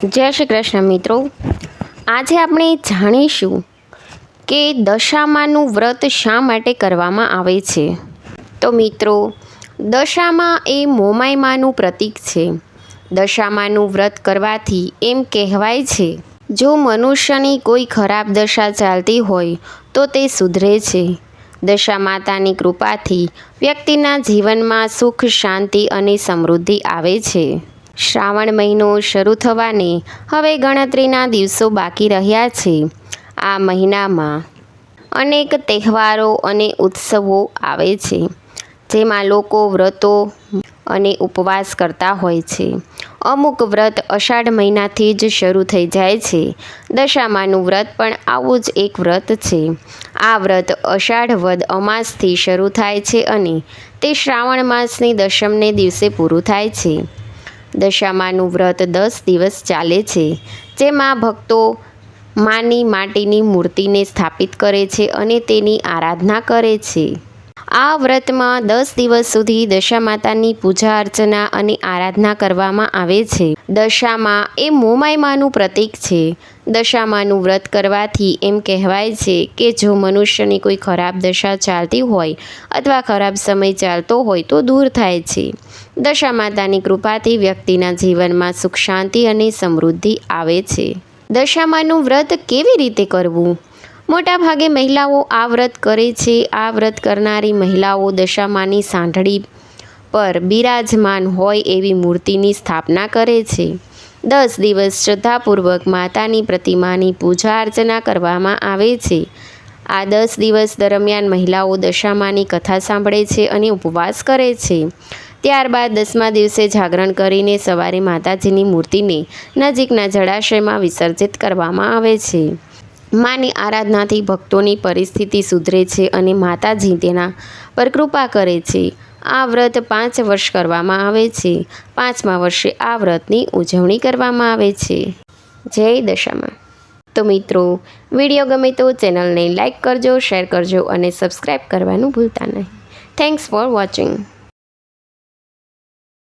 જય શ્રી કૃષ્ણ મિત્રો, આજે આપણે જાણીશું કે દશામાનું વ્રત શા માટે કરવામાં આવે છે। તો મિત્રો, દશામાં એ મોમાઈમાનું પ્રતીક છે। દશામાનું વ્રત કરવાથી એમ કહેવાય છે, જો મનુષ્યની કોઈ ખરાબ દશા ચાલતી હોય તો તે સુધરે છે। દશા માતાની કૃપાથી વ્યક્તિના જીવનમાં સુખ, શાંતિ અને સમૃદ્ધિ આવે છે। શ્રાવણ મહિનો શરૂ થવાને હવે ગણતરીના દિવસો બાકી રહ્યા છે। આ મહિનામાં અનેક તહેવારો અને ઉત્સવો આવે છે, જેમાં લોકો વ્રતો અને ઉપવાસ કરતા હોય છે। અમુક વ્રત અષાઢ મહિનાથી જ શરૂ થઈ જાય છે। દશામાનું વ્રત પણ આવું જ એક વ્રત છે। આ વ્રત અષાઢ વદ અમાસથી શરૂ થાય છે અને તે શ્રાવણ માસની દશમને દિવસે પૂરું થાય છે। દશામાનું વ્રત 10 દિવસ ચાલે છે, જેમાં ભક્તો માની માટીની મૂર્તિને સ્થાપિત કરે છે અને તેની આરાધના કરે છે। આ વ્રતમાં 10 દિવસ સુધી દશા માતાની પૂજા અર્ચના અને આરાધના કરવામાં આવે છે। દશામાં એ મોમાઈમાનું પ્રતીક છે। દશામાનું વ્રત કરવાથી એમ કહેવાય છે કે જો મનુષ્યની કોઈ ખરાબ દશા ચાલતી હોય અથવા ખરાબ સમય ચાલતો હોય તો દૂર થાય છે। દશા માતાની કૃપાથી વ્યક્તિના જીવનમાં સુખ, શાંતિ અને સમૃદ્ધિ આવે છે। દશામાનું વ્રત કેવી રીતે કરવું? મોટાભાગે મહિલાઓ આ વ્રત કરે છે। આ વ્રત કરનારી મહિલાઓ દશામાની સાંઢળી પર બિરાજમાન હોય એવી મૂર્તિની સ્થાપના કરે છે। 10 દિવસ શ્રદ્ધાપૂર્વક માતાની પ્રતિમાની પૂજા અર્ચના કરવામાં આવે છે। આ 10 દિવસ દરમિયાન મહિલાઓ દશામાની કથા સાંભળે છે અને ઉપવાસ કરે છે। ત્યારબાદ 10મા દિવસે જાગરણ કરીને સવારે માતાજીની મૂર્તિને નજીકના જળાશયમાં વિસર્જિત કરવામાં આવે છે। માની આરાધનાથી ભક્તોની પરિસ્થિતિ સુધરે છે અને માતાજી તેના પર કૃપા કરે છે। આ વ્રત 5 વર્ષ કરવામાં આવે છે। 5મા વર્ષે આ વ્રતની ઉજવણી કરવામાં આવે છે। જય દશામા। તો મિત્રો, વિડીયો ગમે તો ચેનલને લાઈક કરજો, શેર કરજો અને સબસ્ક્રાઈબ કરવાનું ભૂલતા નહીં। Thanks for watching.